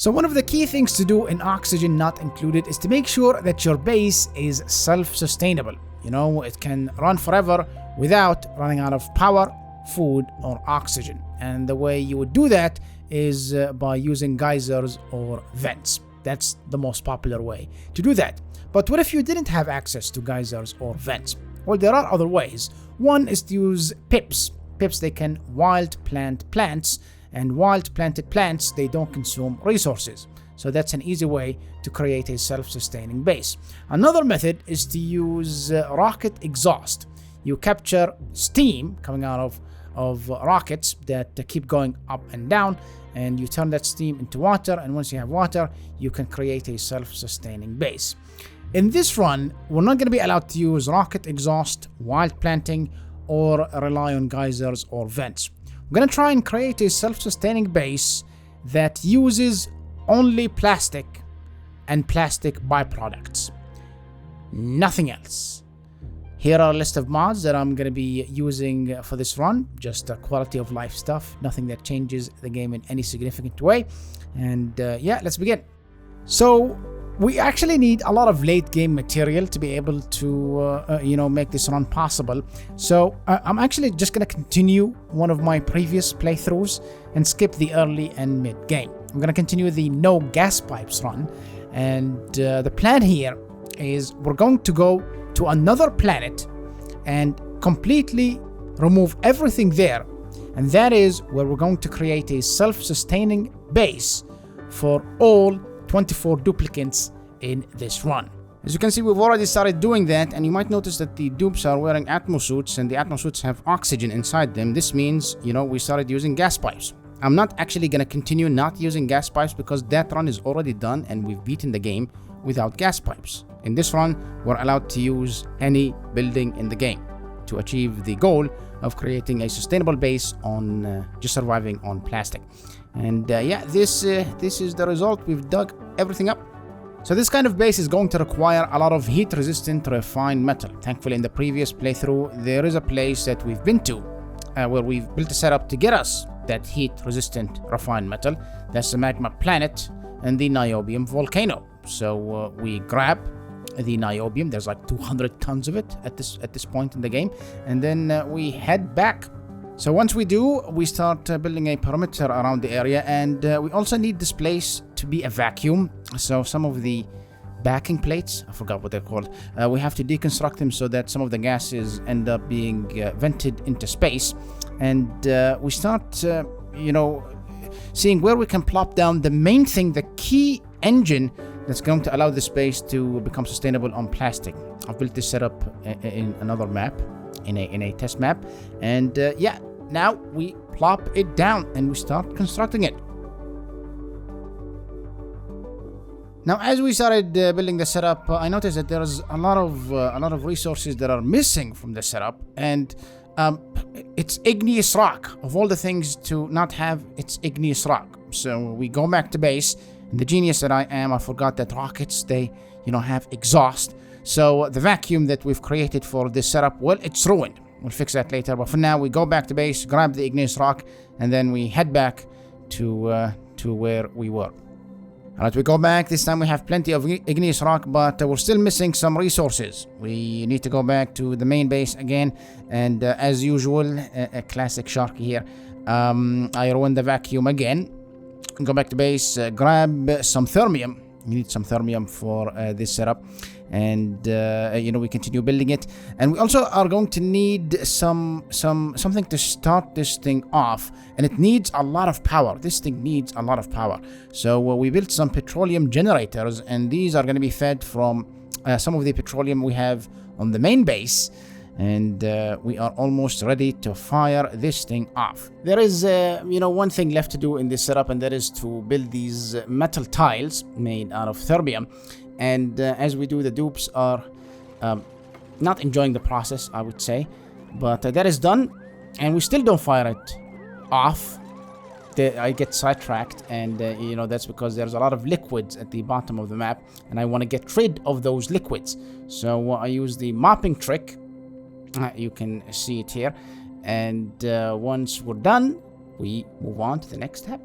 So one of the key things to do in Oxygen Not Included is to make sure that your base is self-sustainable. It can run forever without running out of power, food, or oxygen. And the way you would do that is by using geysers or vents. That's the most popular way to do that. But what if you didn't have access to geysers or vents? Well, there are other ways. One is to use pips. Pips, they can wild plant plants, and wild planted plants, they don't consume resources. So that's an easy way to create a self-sustaining base. Another method is to use rocket exhaust. You capture steam coming out of rockets that keep going up and down, and you turn that steam into water, and once you have water, you can create a self-sustaining base. In this run, we're not going to be allowed to use rocket exhaust, wild planting, or rely on geysers or vents. We're going to try and create a self-sustaining base that uses only plastic and plastic byproducts. Nothing else. Here are a list of mods that I'm going to be using for this run. Just quality of life stuff. Nothing that changes the game in any significant way. And yeah, let's begin. So we actually need a lot of late game material to be able to make this run possible. So I'm actually just going to continue one of my previous playthroughs and skip the early and mid game. I'm going to continue the no gas pipes run, and the plan here is we're going to go to another planet and completely remove everything there, and that is where we're going to create a self-sustaining base for all 24 duplicates in this run. As you can see, we've already started doing that, and you might notice that the dupes are wearing atmosuits, and the atmosuits have oxygen inside them. This means, we started using gas pipes. I'm not actually going to continue not using gas pipes because that run is already done and we've beaten the game without gas pipes. In this run, we're allowed to use any building in the game to achieve the goal of creating a sustainable base on just surviving on plastic. And yeah, this is the result. We've dug everything up. So this kind of base is going to require a lot of heat-resistant refined metal. Thankfully, in the previous playthrough, there is a place that we've been to where we've built a setup to get us that heat-resistant refined metal. That's the magma planet and the niobium volcano. So we grab the niobium. There's like 200 tons of it at this point in the game, and then we head back. So once we do, we start building a perimeter around the area, and we also need this place to be a vacuum. So some of the backing plates, I forgot what they're called, we have to deconstruct them so that some of the gases end up being vented into space. And we start, seeing where we can plop down the main thing, the key engine that's going to allow the space to become sustainable on plastic. I've built this setup in another map, in a test map, and yeah, now we plop it down and we start constructing it. Now, as we started building the setup, I noticed that there's a lot of resources that are missing from the setup, and it's igneous rock. Of all the things to not have, it's igneous rock. So we go back to base. And the genius that I am, I forgot that rockets, they have exhaust. So the vacuum that we've created for this setup, well, it's ruined. We'll fix that later. But for now, we go back to base, grab the igneous rock, and then we head back to where we were. Alright, we go back. This time we have plenty of igneous rock, but we're still missing some resources. We need to go back to the main base again, and as usual, a classic Sharky here. I ruined the vacuum again. Go back to base, grab some thermium. We need some thermium for this setup, and we continue building it. And we also are going to need something to start this thing off, and it needs a lot of power. This thing needs a lot of power. So we built some petroleum generators, and these are going to be fed from some of the petroleum we have on the main base. And we are almost ready to fire this thing off. There is, one thing left to do in this setup, and that is to build these metal tiles made out of thermium. And as we do, the dupes are not enjoying the process, I would say. But that is done, and we still don't fire it off. I get sidetracked, and that's because there's a lot of liquids at the bottom of the map, and I want to get rid of those liquids. So I use the mopping trick. You can see it here, and once we're done, we move on to the next step.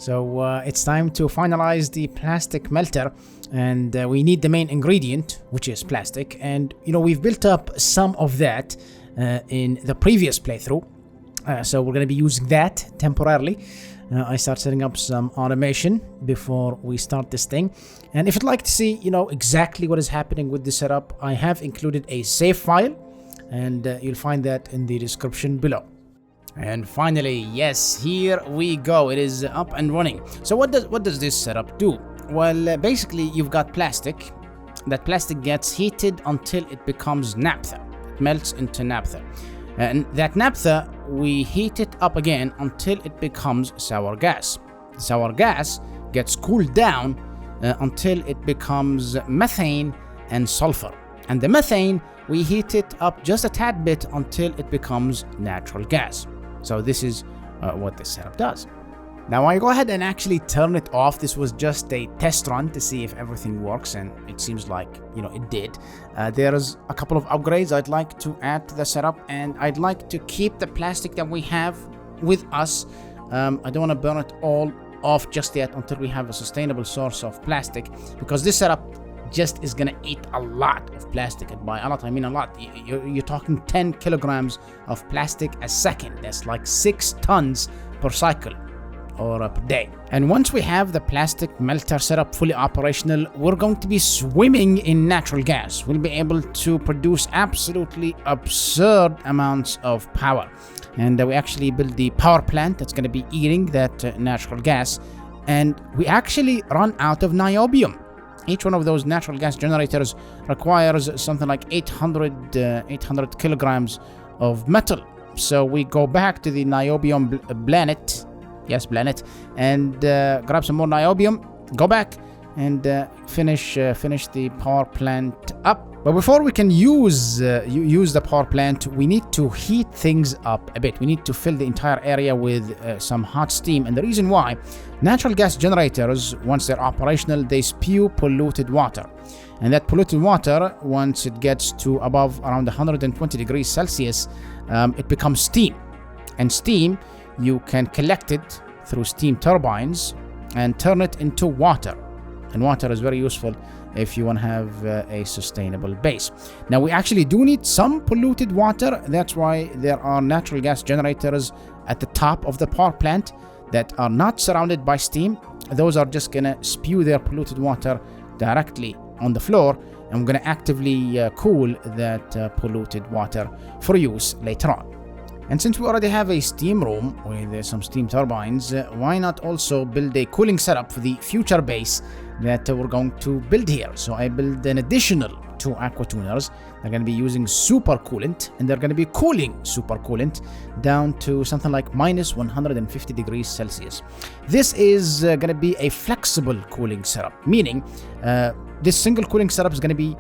So it's time to finalize the plastic melter, and we need the main ingredient, which is plastic. And we've built up some of that in the previous playthrough, so we're going to be using that temporarily. I start setting up some automation before we start this thing. And if you'd like to see exactly what is happening with the setup, I have included a save file, and you'll find that in the description below. And finally, yes, here we go. It is up and running. So what does this setup do? Well, basically you've got plastic. That plastic gets heated until it becomes naphtha. It melts into naphtha. And that naphtha, we heat it up again until it becomes sour gas. The sour gas gets cooled down until it becomes methane and sulfur. And the methane, we heat it up just a tad bit until it becomes natural gas. So this is what this setup does. Now I go ahead and actually turn it off. This was just a test run to see if everything works, and it seems like it did. There's a couple of upgrades I'd like to add to the setup, and I'd like to keep the plastic that we have with us. I don't want to burn it all off just yet until we have a sustainable source of plastic, because this setup just is gonna eat a lot of plastic. And by a lot I mean a lot. You're talking 10 kilograms of plastic a second. That's like 6 tons per cycle or per day. And once we have the plastic melter setup fully operational, we're going to be swimming in natural gas. We'll be able to produce absolutely absurd amounts of power. And we actually build the power plant that's going to be eating that natural gas. And we actually run out of niobium. Each one of those natural gas generators requires something like 800 kilograms of metal. So we go back to the niobium planet, and grab some more niobium, go back and finish the power plant up. But before we can use the power plant, we need to heat things up a bit. We need to fill the entire area with some hot steam. And the reason why, natural gas generators, once they're operational, they spew polluted water. And that polluted water, once it gets to above around 120 degrees Celsius, it becomes steam. And steam, you can collect it through steam turbines and turn it into water. And water is very useful if you want to have a sustainable base. Now we actually do need some polluted water. That's why there are natural gas generators at the top of the power plant that are not surrounded by steam. Those are just gonna spew their polluted water directly on the floor, and we're gonna actively cool that polluted water for use later on. And since we already have a steam room with some steam turbines, why not also build a cooling setup for the future base that we're going to build here? So I build an additional 2 aqua tuners. They're going to be using super coolant, and they're going to be cooling super coolant down to something like minus 150 degrees Celsius. This is going to be a flexible cooling setup, meaning this single cooling setup is going to be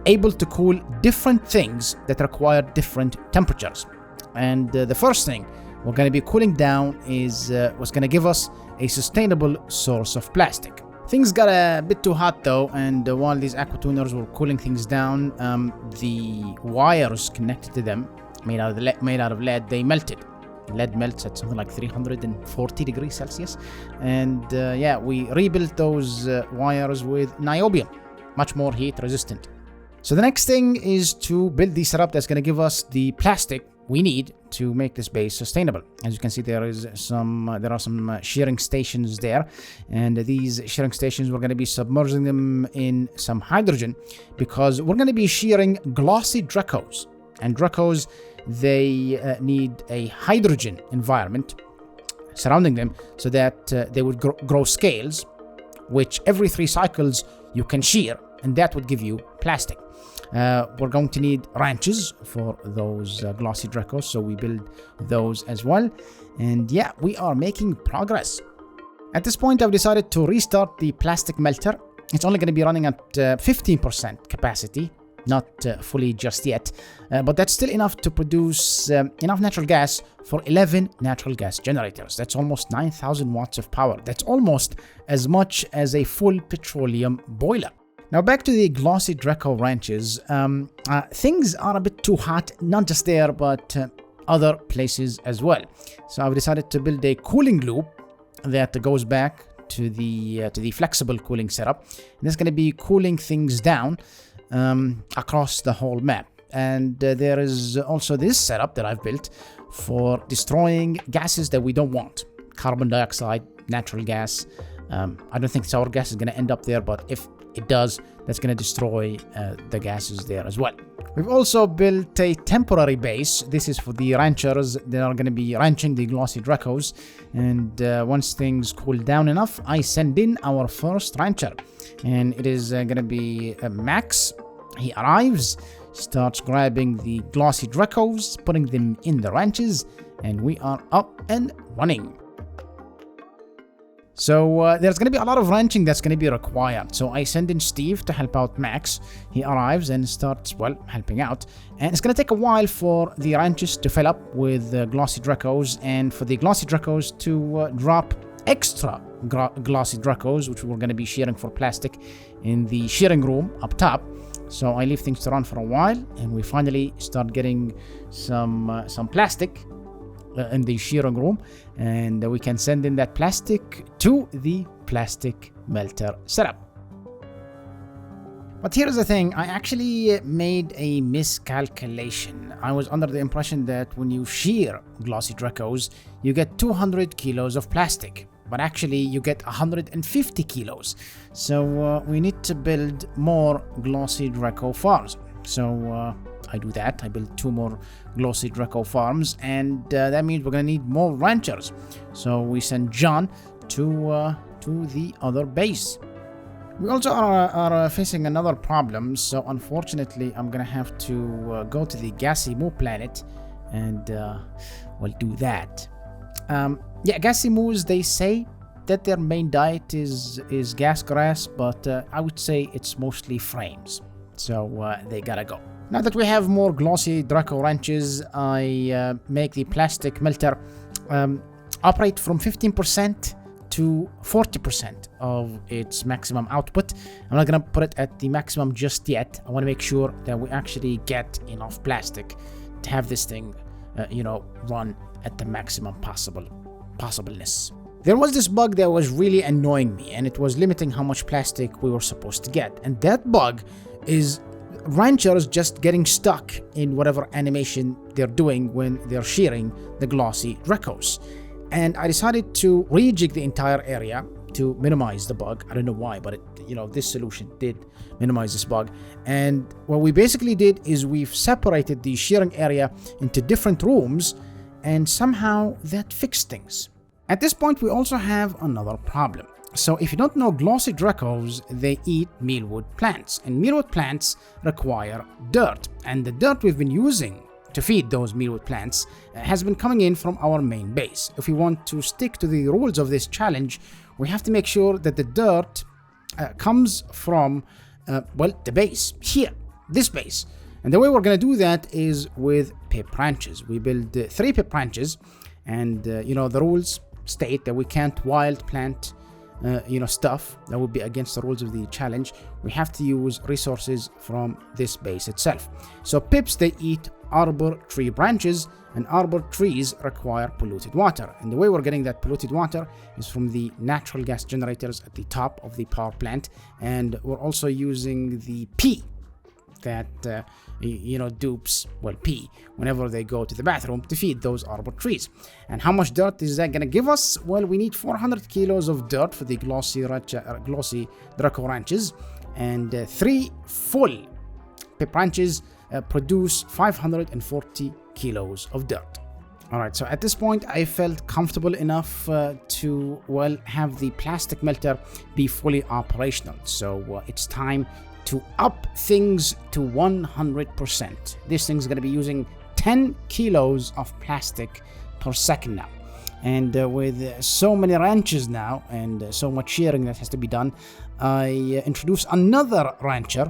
able to cool different things that require different temperatures. And the first thing we're going to be cooling down is what's going to give us a sustainable source of plastic. Things got a bit too hot though, and while these aqua tuners were cooling things down, the wires connected to them, made out of lead, they melted. Lead melts at something like 340 degrees Celsius. And we rebuilt those wires with niobium, much more heat resistant. So the next thing is to build the setup that's going to give us the plastic we need to make this base sustainable. As you can see, there are some shearing stations there, and these shearing stations, we're going to be submerging them in some hydrogen because we're going to be shearing Glossy Dracos. And Dracos, they need a hydrogen environment surrounding them so that they would grow scales, which every 3 cycles you can shear, and that would give you plastic. We're going to need ranches for those Glossy Dracos, so we build those as well. And yeah, we are making progress. At this point, I've decided to restart the plastic melter. It's only going to be running at 15% capacity, not fully just yet, but that's still enough to produce enough natural gas for 11 natural gas generators. That's almost 9,000 watts of power. That's almost as much as a full petroleum boiler. Now back to the Glossy Draco ranches. Things are a bit too hot, not just there, but other places as well. So I've decided to build a cooling loop that goes back to the flexible cooling setup. And that's going to be cooling things down across the whole map. And there is also this setup that I've built for destroying gases that we don't want. Carbon dioxide, natural gas. I don't think sour gas is going to end up there, but if it does, that's going to destroy the gases there as well. We've also built a temporary base. This is for the ranchers that are going to be ranching the Glossy Dracos. And once things cool down enough, I send in our first rancher. And it is going to be Max. He arrives, starts grabbing the Glossy Dracos, putting them in the ranches, and we are up and running. So there's going to be a lot of ranching that's going to be required. So I send in Steve to help out Max. He arrives and starts, well, helping out. And it's going to take a while for the ranches to fill up with Glossy Dracos, and for the Glossy Dracos to drop extra Glossy Dracos, which we're going to be shearing for plastic in the shearing room up top. So I leave things to run for a while, and we finally start getting some plastic in the shearing room, and we can send in that plastic to the plastic melter setup. But here's the thing, I actually made a miscalculation. I was under the impression that when you shear Glossy Dracos, you get 200 kilos of plastic, but actually you get 150 kilos. So we need to build more Glossy Draco farms. So I do that. I build 2 more Glossy Draco farms, and that means we're gonna need more ranchers. So we send John to the other base. We also are facing another problem. So unfortunately, I'm gonna have to go to the Gassy planet, and we'll do that. Yeah, Gassimus, they say that their main diet is gas grass, but I would say it's mostly frames. So they gotta go. Now that we have more Glossy Draco ranches, I make the plastic melter operate from 15% to 40% of its maximum output. I'm not gonna put it at the maximum just yet. I want to make sure that we actually get enough plastic to have this thing, run at the maximum possibleness. There was this bug that was really annoying me, and it was limiting how much plastic we were supposed to get. And that bug is ranchers just getting stuck in whatever animation they're doing when they're shearing the Glossy Dracos. And I decided to rejig the entire area to minimize the bug. I don't know why, but this solution did minimize this bug. And what we basically did is we've separated the shearing area into different rooms, and somehow that fixed things. At this point, we also have another problem. So if you don't know, Glossy Dracos, they eat mealwood plants, and mealwood plants require dirt, and the dirt we've been using to feed those mealwood plants has been coming in from our main base. If we want to stick to the rules of this challenge, we have to make sure that the dirt comes from the base here, this base. And the way we're going to do that is with pip branches. We build 3 pip branches, and the rules state that we can't wild plant stuff. That would be against the rules of the challenge. We have to use resources from this base itself. So pips, they eat arbor tree branches, and arbor trees require polluted water. And the way we're getting that polluted water is from the natural gas generators at the top of the power plant. And we're also using the pee that dupes pee whenever they go to the bathroom to feed those arbor trees. And how much dirt is that going to give us? Well, we need 400 kilos of dirt for the Glossy Draco ranches, and 3 full pip ranches produce 540 kilos of dirt. Alright, so at this point I felt comfortable enough to have the plastic melter be fully operational. So it's time to up things to 100%. This thing's going to be using 10 kilos of plastic per second now. And with so many ranches now and so much shearing that has to be done, I introduce another rancher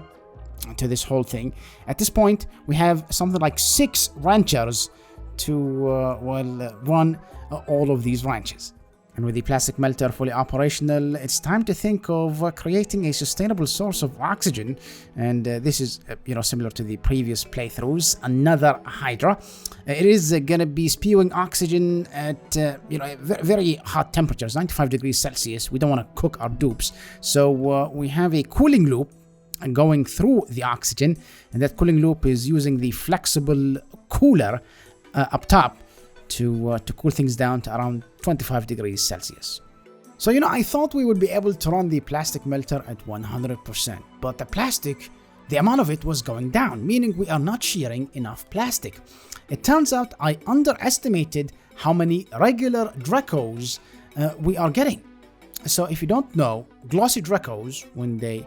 to this whole thing. At this point, we have something like 6 ranchers to run all of these ranches. And with the plastic melter fully operational, it's time to think of creating a sustainable source of oxygen. And this is, similar to the previous playthroughs, another Hydra. It is going to be spewing oxygen at, very hot temperatures, 95 degrees Celsius. We don't want to cook our dupes. So we have a cooling loop going through the oxygen. And that cooling loop is using the flexible cooler up top to cool things down to around 25 degrees Celsius. So, I thought we would be able to run the plastic melter at 100%, but the amount of it was going down, meaning we are not shearing enough plastic. It turns out I underestimated how many regular Dracos we are getting. So if you don't know, Glossy Dracos, when they,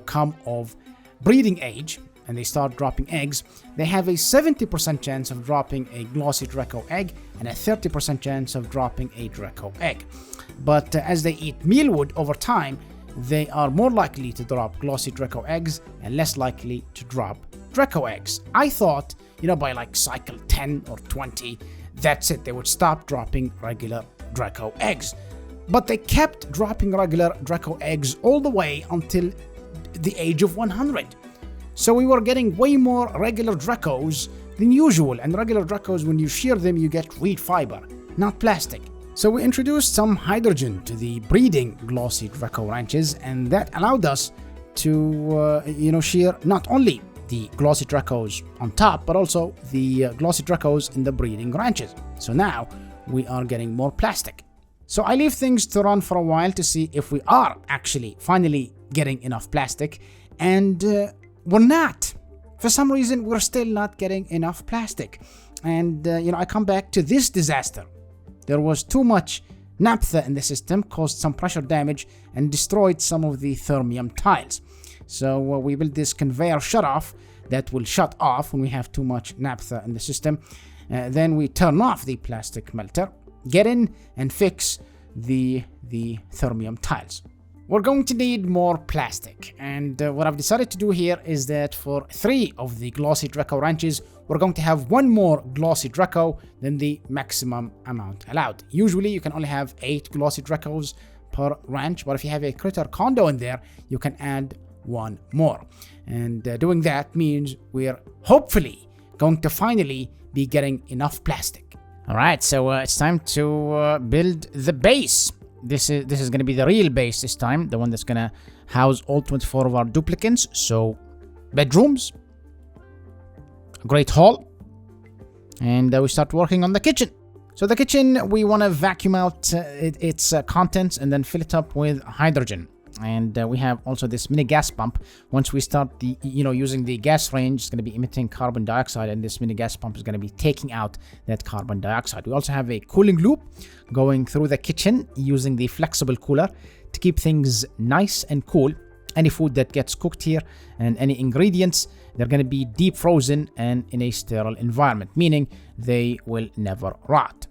come of breeding age, and they start dropping eggs, they have a 70% chance of dropping a Glossy Draco egg and a 30% chance of dropping a Draco egg. But as they eat mealwood over time, they are more likely to drop Glossy Draco eggs and less likely to drop Draco eggs. I thought, by like cycle 10 or 20, that's it, they would stop dropping regular Draco eggs. But they kept dropping regular Draco eggs all the way until the age of 100. So we were getting way more regular Dracos than usual, and regular Dracos, when you shear them, you get reed fiber, not plastic. So we introduced some hydrogen to the breeding Glossy Draco ranches, and that allowed us to, shear not only the Glossy Dracos on top, but also the Glossy Dracos in the breeding ranches. So now we are getting more plastic. So I leave things to run for a while to see if we are actually finally getting enough plastic, and we're not. For some reason, we're still not getting enough plastic. And, I come back to this disaster. There was too much naphtha in the system, caused some pressure damage, and destroyed some of the thermium tiles. So we built this conveyor shutoff that will shut off when we have too much naphtha in the system. Then we turn off the plastic melter, get in and fix the thermium tiles. We're going to need more plastic, and what I've decided to do here is that for 3 of the Glossy Draco ranches, we're going to have 1 more Glossy Draco than the maximum amount allowed. Usually you can only have 8 Glossy Dracos per ranch, but if you have a critter condo in there, you can add 1 more. And doing that means we're hopefully going to finally be getting enough plastic. Alright, so it's time to build the base. This is going to be the real base this time, the one that's going to house all 24 of our duplicants. So, bedrooms, a great hall, and we start working on the kitchen. So the kitchen, we want to vacuum out its contents and then fill it up with hydrogen. And we have also this mini gas pump. Once we start using the gas range, it's going to be emitting carbon dioxide, and this mini gas pump is going to be taking out that carbon dioxide. We also have a cooling loop going through the kitchen using the flexible cooler to keep things nice and cool. Any food that gets cooked here and any ingredients, they're going to be deep frozen and in a sterile environment, meaning they will never rot.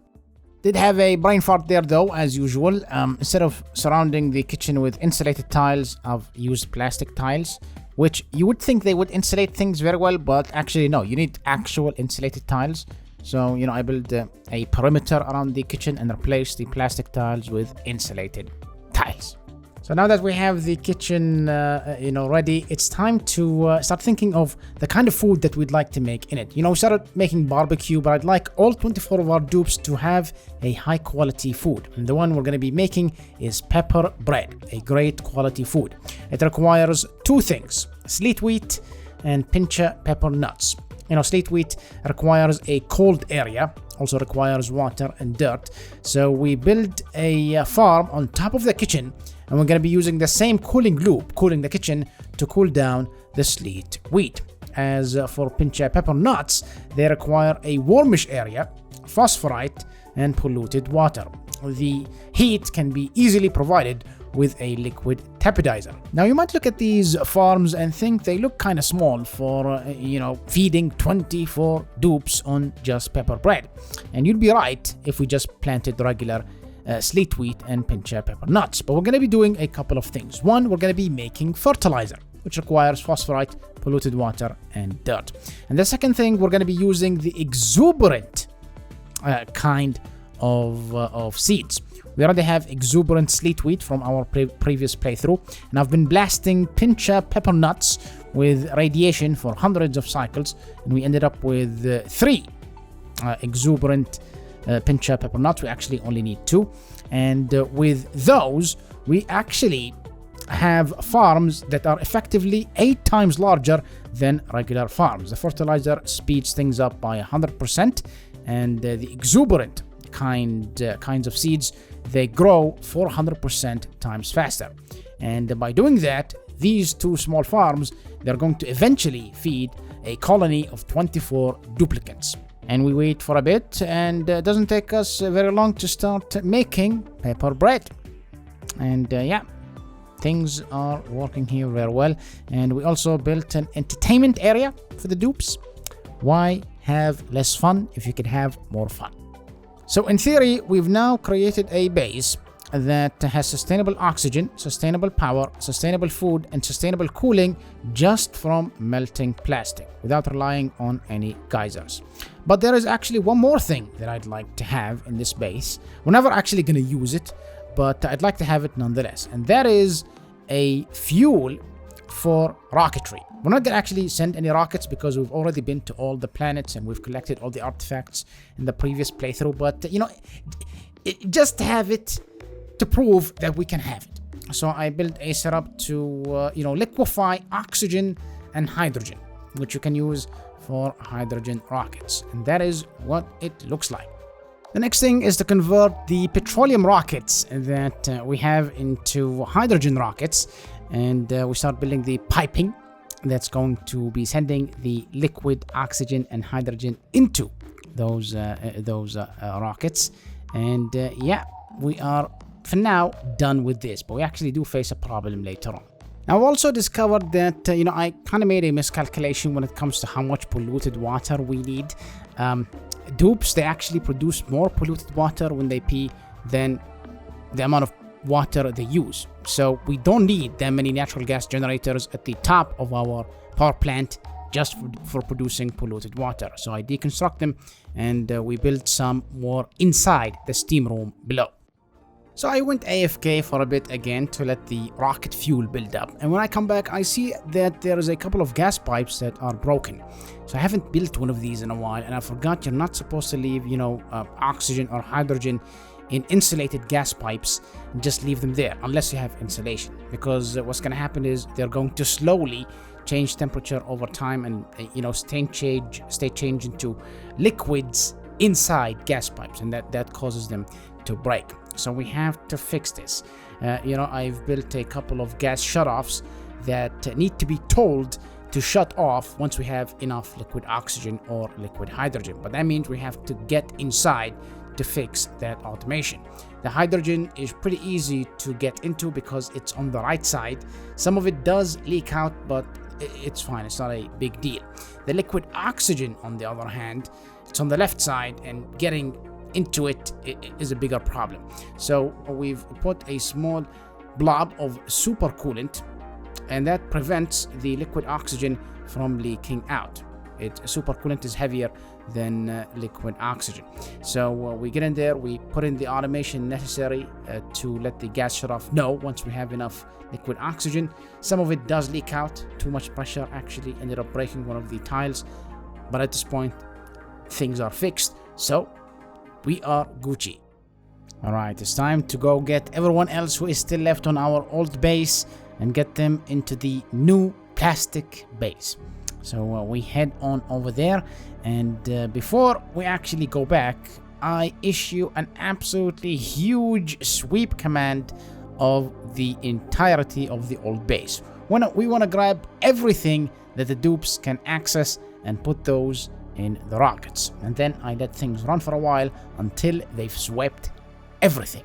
Did have a brain fart there though, as usual. Instead of surrounding the kitchen with insulated tiles, I've used plastic tiles, which you would think they would insulate things very well, but actually no, you need actual insulated tiles. So, I built a perimeter around the kitchen and replaced the plastic tiles with insulated tiles. So now that we have the kitchen, ready, it's time to start thinking of the kind of food that we'd like to make in it. We started making barbecue, but I'd like all 24 of our dupes to have a high quality food. And the one we're going to be making is pepper bread, a great quality food. It requires 2 things, sleet wheat and pincha pepper nuts. Sleet wheat requires a cold area, also requires water and dirt. So we build a farm on top of the kitchen, and we're going to be using the same cooling loop, cooling the kitchen to cool down the sleet wheat. As for pincha pepper nuts, they require a warmish area, phosphorite, and polluted water. The heat can be easily provided with a liquid tepidizer. Now you might look at these farms and think they look kind of small for, feeding 24 dupes on just pepper bread. And you'd be right if we just planted regular sleet wheat and pincha pepper nuts. But we're going to be doing a couple of things. One, we're going to be making fertilizer, which requires phosphorite, polluted water, and dirt. And the second thing, we're going to be using the exuberant kind of seeds. We already have exuberant sleetweed from our previous playthrough, and I've been blasting pincha pepper nuts with radiation for hundreds of cycles, and we ended up with 3 exuberant pincha pepper nuts. We actually only need 2, and with those we actually have farms that are effectively 8 times larger than regular farms. The fertilizer speeds things up by 100%, and the exuberant kinds of seeds, they grow 400% times faster. And by doing that, these 2 small farms, they're going to eventually feed a colony of 24 duplicants. And we wait for a bit, and it doesn't take us very long to start making pepper bread. And yeah, things are working here very well. And we also built an entertainment area for the dupes. Why have less fun if you could have more fun? So in theory, we've now created a base that has sustainable oxygen, sustainable power, sustainable food, and sustainable cooling just from melting plastic without relying on any geysers. But there is actually one more thing that I'd like to have in this base. We're never actually going to use it, but I'd like to have it nonetheless. And that is a fuel for rocketry. We're not going to actually send any rockets because we've already been to all the planets and we've collected all the artifacts in the previous playthrough. But, just to have it to prove that we can have it. So I built a setup to, liquefy oxygen and hydrogen, which you can use for hydrogen rockets. And that is what it looks like. The next thing is to convert the petroleum rockets that we have into hydrogen rockets. And we start building the piping that's going to be sending the liquid oxygen and hydrogen into those rockets. And yeah, we are for now done with this, but we actually do face a problem later on. Now, I've also discovered that I kind of made a miscalculation when it comes to how much polluted water we need. Dupes, they actually produce more polluted water when they pee than the amount of water they use. So we don't need that many natural gas generators at the top of our power plant just for producing polluted water. So I deconstruct them, and we build some more inside the steam room below. So I went AFK for a bit again to let the rocket fuel build up. And when I come back, I see that there is a couple of gas pipes that are broken. So I haven't built one of these in a while, and I forgot you're not supposed to leave, oxygen or hydrogen in insulated gas pipes and just leave them there unless you have insulation, because what's going to happen is they're going to slowly change temperature over time and state change into liquids inside gas pipes, and that causes them to break. So we have to fix this. I've built a couple of gas shutoffs that need to be told to shut off once we have enough liquid oxygen or liquid hydrogen, but that means we have to get inside to fix that automation. The hydrogen is pretty easy to get into because it's on the right side. Some of it does leak out, but it's fine, it's not a big deal. The liquid oxygen, on the other hand, it's on the left side, and getting into it is a bigger problem. So we've put a small blob of supercoolant, and that prevents the liquid oxygen from leaking out. Supercoolant is heavier than liquid oxygen. So we get in there, we put in the automation necessary to let the gas shutoff know once we have enough liquid oxygen. Some of it does leak out. Too much pressure actually ended up breaking one of the tiles, but at this point things are fixed, so we are Gucci. Alright, it's time to go get everyone else who is still left on our old base and get them into the new plastic base. So we head on over there, and before we actually go back, I issue an absolutely huge sweep command of the entirety of the old base. We want to grab everything that the dupes can access and put those in the rockets, and then I let things run for a while until they've swept everything.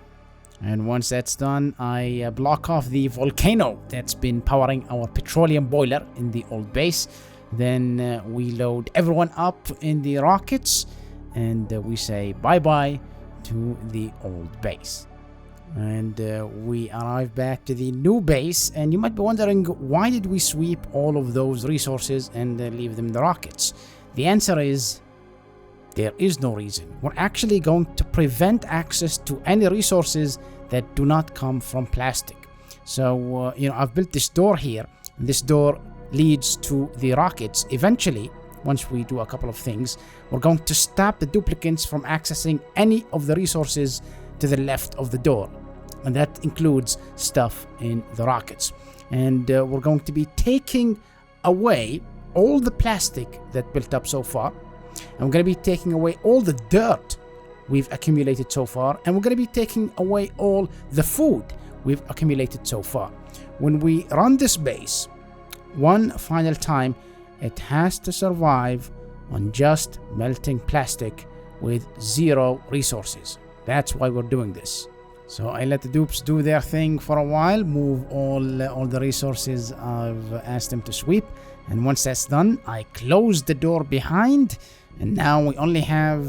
And once that's done, I block off the volcano that's been powering our petroleum boiler in the old base. Then we load everyone up in the rockets, and we say bye-bye to the old base. And we arrive back to the new base, and you might be wondering, why did we sweep all of those resources and leave them in the rockets? The answer is There is no reason. We're actually going to prevent access to any resources that do not come from plastic. So, I've built this door here. And this door leads to the rockets. Eventually, once we do a couple of things, we're going to stop the duplicants from accessing any of the resources to the left of the door. And that includes stuff in the rockets. And we're going to be taking away all the plastic that built up so far. And we're going to be taking away all the dirt we've accumulated so far. And we're going to be taking away all the food we've accumulated so far. When we run this base one final time, it has to survive on just melting plastic with 0 resources. That's why we're doing this. So I let the dupes do their thing for a while, move all the resources I've asked them to sweep. And once that's done, I close the door behind. And now we only have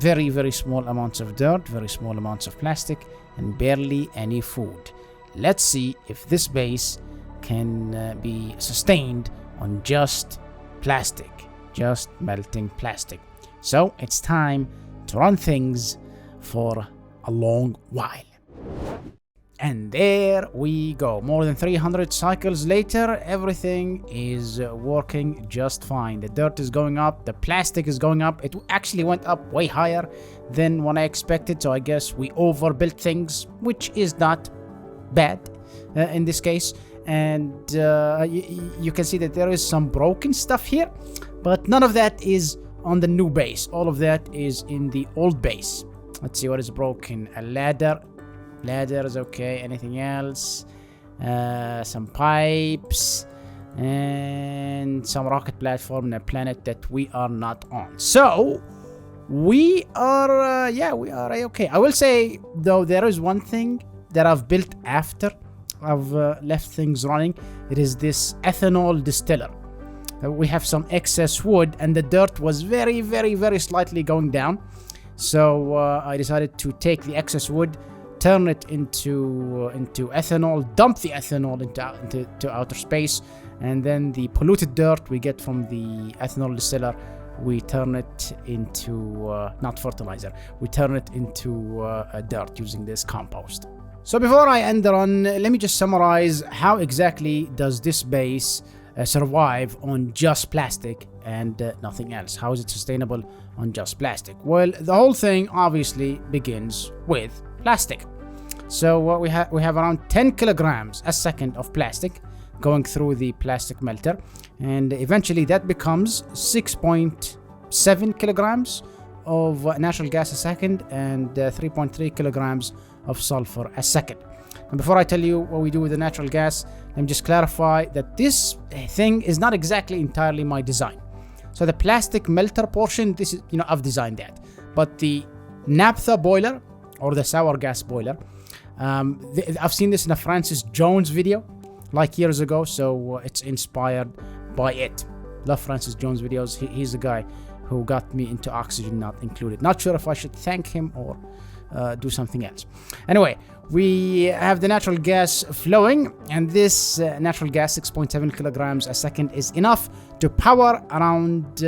very, very small amounts of dirt, very small amounts of plastic, and barely any food. Let's see if this base can be sustained on just plastic, just melting plastic. So it's time to run things for a long while. And there we go. More than 300 cycles later, everything is working just fine. The dirt is going up, the plastic is going up. It actually went up way higher than what I expected, so I guess we overbuilt things, which is not bad in this case. And you can see that there is some broken stuff here, but none of that is on the new base. All of that is in the old base. Let's see what is broken. A ladder. Ladder is okay. Anything else? Some pipes and some rocket platform on a planet that we are not on. So we are okay. I will say though, there is one thing that I've built after I've left things running. It is this ethanol distiller. We have some excess wood and the dirt was very, very, very slightly going down. So I decided to take the excess wood, turn it into ethanol, dump the ethanol into outer space, and then the polluted dirt we get from the ethanol distiller, we turn it into not fertilizer, we turn it into dirt using this compost. So before I end the run, let me just summarize how exactly does this base survive on just plastic and nothing else. How is it sustainable on just plastic? Well, the whole thing obviously begins with plastic. So we have around 10 kilograms a second of plastic going through the plastic melter, and eventually that becomes 6.7 kilograms of natural gas a second and 3.3 kilograms of sulfur a second. And before I tell you what we do with the natural gas, let me just clarify that this thing is not exactly entirely my design. So the plastic melter portion, this is, I've designed that. But the naphtha boiler or the sour gas boiler, I've seen this in a Francis Jones video like years ago, so it's inspired by it. Love Francis Jones videos. He's the guy who got me into Oxygen Not Included. Not sure if I should thank him or do something else. Anyway, we have the natural gas flowing, and this natural gas, 6.7 kilograms a second, is enough to power around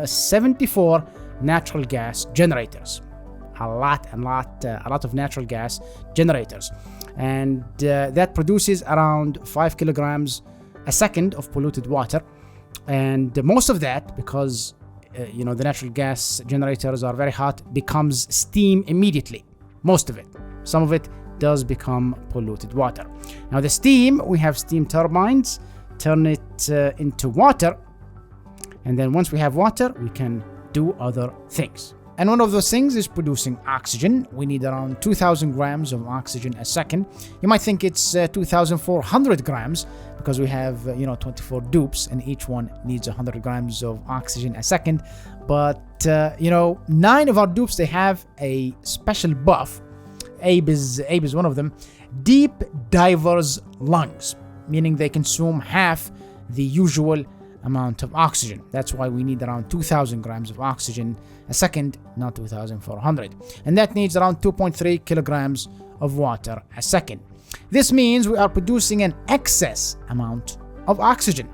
74 natural gas generators. A lot of natural gas generators, and that produces around 5 kilograms a second of polluted water. And most of that, because the natural gas generators are very hot, becomes steam immediately. Most of it. Some of it does become polluted water. Now the steam, we have steam turbines, turn it into water, and then once we have water, we can do other things. And one of those things is producing oxygen. We need around 2,000 grams of oxygen a second. You might think it's 2,400 grams because we have 24 dupes and each one needs 100 grams of oxygen a second. But 9 of our dupes, they have a special buff. Abe is one of them. Deep diver's lungs, meaning they consume half the usual amount of oxygen. That's why we need around 2,000 grams of oxygen a second, not 2,400. And that needs around 2.3 kilograms of water a second. This means we are producing an excess amount of oxygen.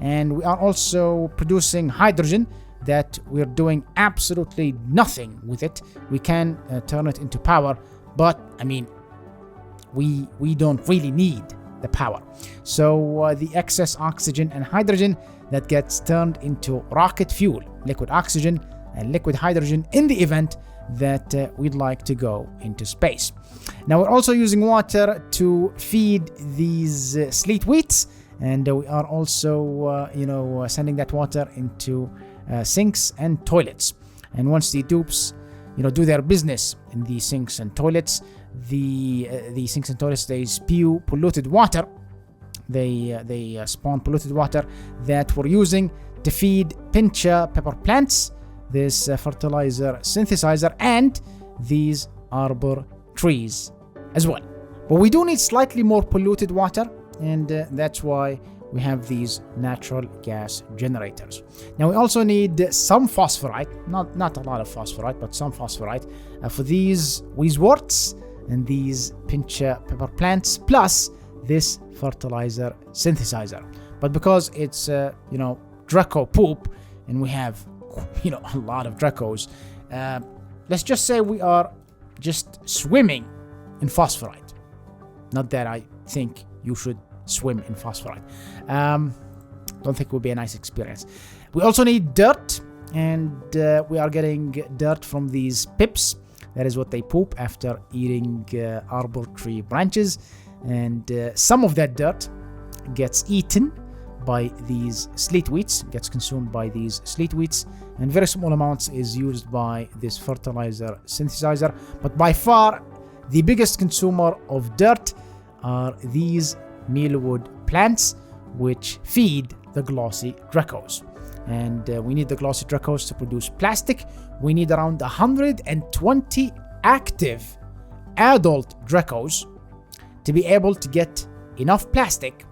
And we are also producing hydrogen that we're doing absolutely nothing with it. We can turn it into power, but I mean, we don't really need the power. So the excess oxygen and hydrogen that gets turned into rocket fuel, liquid oxygen and liquid hydrogen, in the event that we'd like to go into space. Now we're also using water to feed these sleet wheats, and we are also sending that water into sinks and toilets. And once the dupes do their business in the sinks and toilets, the sinks and toilets, they spew polluted water. They spawn polluted water that we're using to feed pincha pepper plants, this fertilizer synthesizer, and these arbor trees as well. But we do need slightly more polluted water, and that's why we have these natural gas generators. Now we also need some phosphorite, not a lot of phosphorite, but some phosphorite for these weezeworts and these pincha pepper plants, plus this fertilizer synthesizer. But because it's Draco poop, and we have a lot of Dracos, let's just say we are just swimming in phosphorite. Not that I think you should swim in phosphorite. Don't think it would be a nice experience. We also need dirt, and we are getting dirt from these pips. That is what they poop after eating arbor tree branches, and some of that dirt gets eaten by these sleet wheats, gets consumed by these sleet wheats, and very small amounts is used by this fertilizer synthesizer. But by far the biggest consumer of dirt are these mealwood plants, which feed the Glossy Dracos. And we need the Glossy Dracos to produce plastic. We need around 120 active adult Dracos to be able to get enough plastic,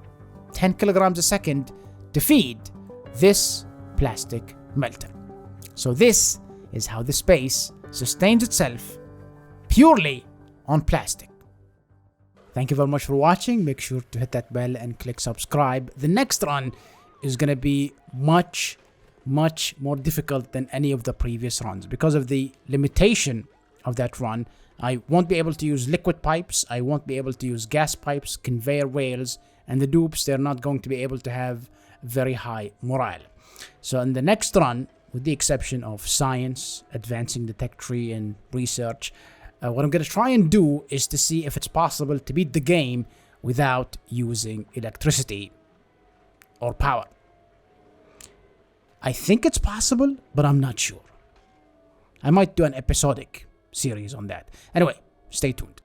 10 kilograms a second, to feed this plastic melter. So this is how the space sustains itself purely on plastic. Thank you very much for watching. Make sure to hit that bell and click subscribe. The next run is going to be much more difficult than any of the previous runs. Because of the limitation of that run, I won't be able to use liquid pipes, I won't be able to use gas pipes, conveyor rails, and the dupes, they're not going to be able to have very high morale. So in the next run, with the exception of science, advancing the tech tree, and research, what I'm going to try and do is to see if it's possible to beat the game without using electricity or power. I think it's possible, but I'm not sure. I might do an episodic series on that. Anyway, stay tuned.